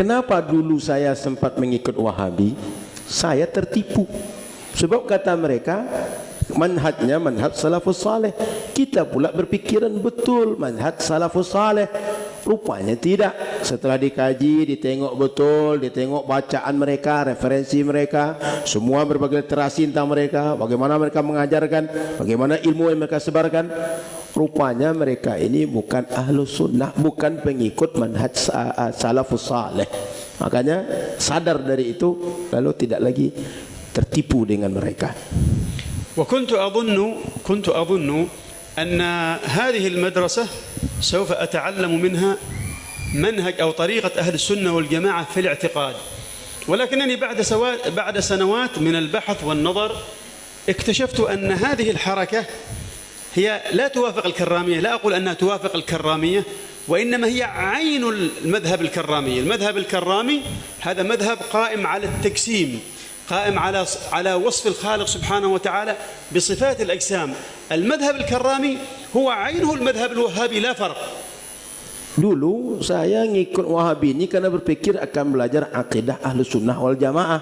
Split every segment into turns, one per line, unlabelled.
Kenapa dulu saya sempat mengikut Wahabi? Saya tertipu. Sebab kata mereka, manhajnya manhaj salafus saleh. Kita pula berpikiran betul manhaj salafus saleh. Rupanya tidak. Setelah dikaji, ditengok betul, ditengok bacaan mereka, referensi mereka, semua berbagai literasi tentang mereka, bagaimana mereka mengajarkan, bagaimana ilmu yang mereka sebarkan. Rupanya mereka ini bukan ahlus sunnah, bukan pengikut manhaj salafus saleh. Makanya sadar dari itu, lalu tidak lagi tertipu dengan mereka.
وكنت أظن أن هذه المدرسة سوف أتعلم منها منهج أو طريقة أهل السنة والجماعة في الاعتقاد، ولكنني بعد سنوات من البحث والنظر اكتشفت أن هذه الحركة هي لا توافق الكرامية. لا أقول أنها توافق الكرامية، وإنما هي عين المذهب الكرامي. المذهب الكرامي هذا مذهب قائم على التجسيم، قائم على وصف الخالق سبحانه وتعالى بصفات الأجسام. المذهب الكرامي هو عينه المذهب الوهابي، لا فرق.
Dulu saya ngikut Wahabi ini karena berpikir akan belajar akidah Ahlus Sunnah wal Jamaah.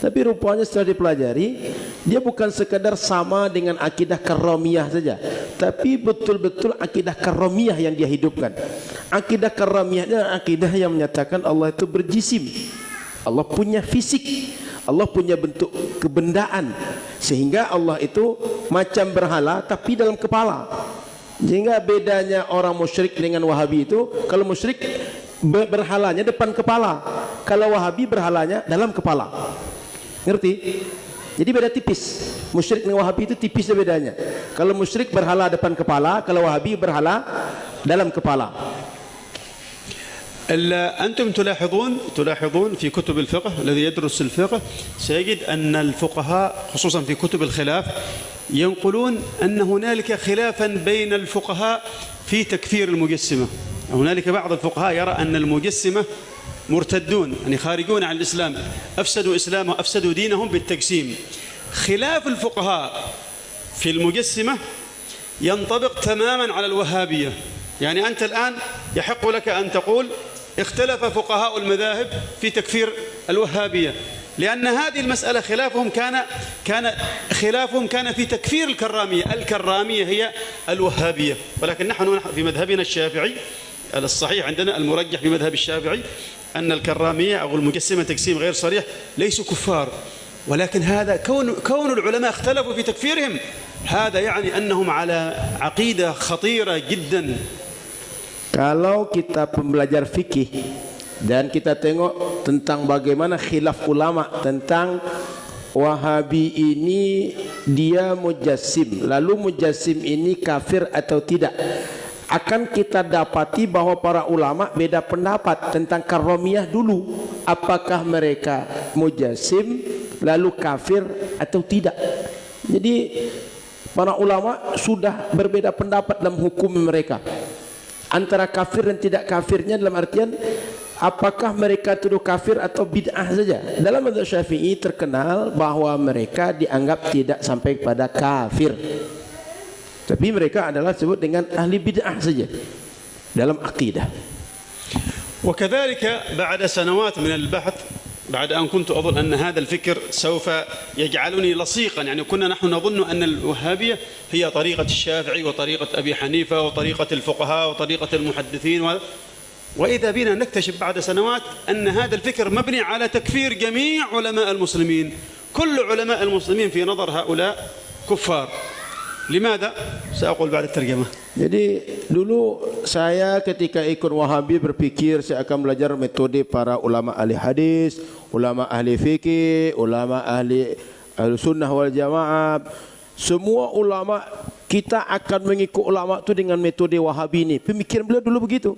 Tapi rupanya setelah dipelajari, dia bukan sekadar sama dengan akidah karramiyah saja, tapi betul-betul akidah karramiyah yang dia hidupkan. Akidah karramiyah adalah akidah yang menyatakan Allah itu berjisim, Allah punya fisik, Allah punya bentuk kebendaan, sehingga Allah itu macam berhala tapi dalam kepala. Sehingga bedanya orang musyrik dengan Wahabi itu, kalau musyrik berhalanya depan kepala, kalau Wahabi berhalanya dalam kepala. Ngerti? Jadi beda tipis. Musyrik dengan Wahabi itu tipis bedanya. Kalau musyrik berhala depan kepala, kalau Wahabi berhala dalam kepala.
أنتم تلاحظون في كتب الفقه، الذي يدرس الفقه سيجد أن الفقهاء خصوصا في كتب الخلاف ينقلون أن هنالك خلافا بين الفقهاء في تكفير المجسمة. هنالك بعض الفقهاء يرى أن المجسمة مرتدون، يعني خارجون عن الإسلام، أفسدوا إسلامهم، أفسدوا دينهم بالتجسيم. خلاف الفقهاء في المجسمة ينطبق تماما على الوهابية. يعني أنت الآن يحق لك أن تقول اختلف فقهاء المذاهب في تكفير الوهابية، لأن هذه المسألة خلافهم كان في تكفير الكرامية. الكرامية هي الوهابية، ولكن نحن في مذهبنا الشافعي الصحيح عندنا المرجح في مذهب الشافعي أن الكرامية أو المجسمة تجسيم غير صريح ليسوا كفار، ولكن هذا كون العلماء اختلفوا في تكفيرهم هذا يعني أنهم على عقيدة خطيرة جدا.
Kalau kita pembelajar fikih dan kita tengok tentang bagaimana khilaf ulama tentang Wahabi ini dia mujassim, lalu mujassim ini kafir atau tidak, akan kita dapati bahwa para ulama beda pendapat tentang karramiyah dulu, apakah mereka mujassim lalu kafir atau tidak. Jadi para ulama sudah berbeda pendapat dalam hukum mereka antara kafir dan tidak kafirnya, dalam artian apakah mereka tuduh kafir atau bid'ah saja. Dalam mazhab Syafi'i terkenal bahwa mereka dianggap tidak sampai pada kafir, tapi mereka adalah disebut dengan ahli bid'ah saja dalam akidah.
وكذلك بعد سنوات من البحث، بعد أن كنت أظن أن هذا الفكر سوف يجعلني لصيقا، يعني كنا نحن نظن أن الوهابية هي طريقة الشافعي وطريقة أبي حنيفة وطريقة الفقهاء وطريقة المحدثين، وإذا بنا نكتشف بعد سنوات أن هذا الفكر مبني على تكفير جميع علماء المسلمين. كل علماء المسلمين في نظر هؤلاء كفار. لماذا؟ سأقول بعد الترجمة.
Jadi dulu saya ketika ikut Wahabi berpikir saya akan belajar metode para ulama ahli hadis, ulama ahli fikih, ulama ahli sunnah wal jamaah. Semua ulama kita akan mengikut ulama itu dengan metode Wahabi ini. Pemikiran beliau dulu begitu.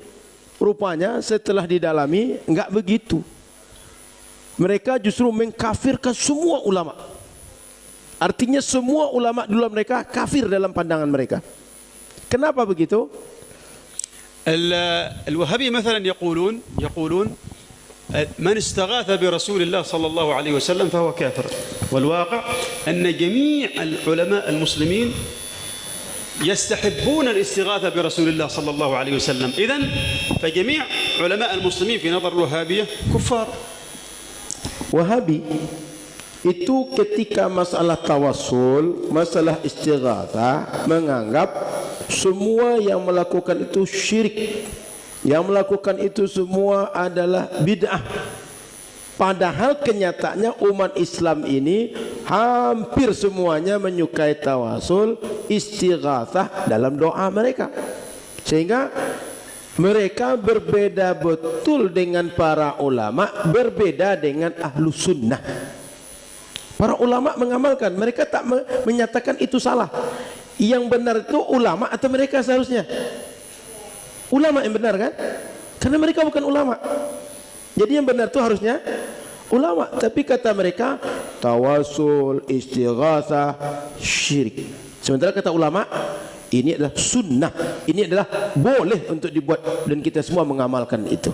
Rupanya setelah didalami enggak begitu. Mereka justru mengkafirkan semua ulama. Artinya semua ulama dulu mereka kafir dalam pandangan mereka. Kenapa begitu?
الوهابية مثلا يقولون من استغاث برسول الله صلى الله عليه وسلم فهو كافر، والواقع أن جميع العلماء المسلمين يستحبون الاستغاثة برسول الله صلى الله عليه وسلم. إذن فجميع علماء المسلمين في نظر الوهابية كفار.
Wahabi itu ketika masalah tawassul, masalah istighatsah, menganggap semua yang melakukan itu syirik, yang melakukan itu semua adalah bid'ah. Padahal kenyataannya umat Islam ini hampir semuanya menyukai tawassul, istighatsah dalam doa mereka. Sehingga mereka berbeda betul dengan para ulama, berbeda dengan ahlu sunnah. Para ulama mengamalkan, mereka tak menyatakan itu salah. Yang benar itu ulama atau mereka seharusnya? Ulama yang benar kan? Karena mereka bukan ulama. Jadi yang benar itu harusnya ulama. Tapi kata mereka tawassul, istighatsah, syirik. Sementara kata ulama ini adalah sunnah, ini adalah boleh untuk dibuat dan kita semua mengamalkan itu.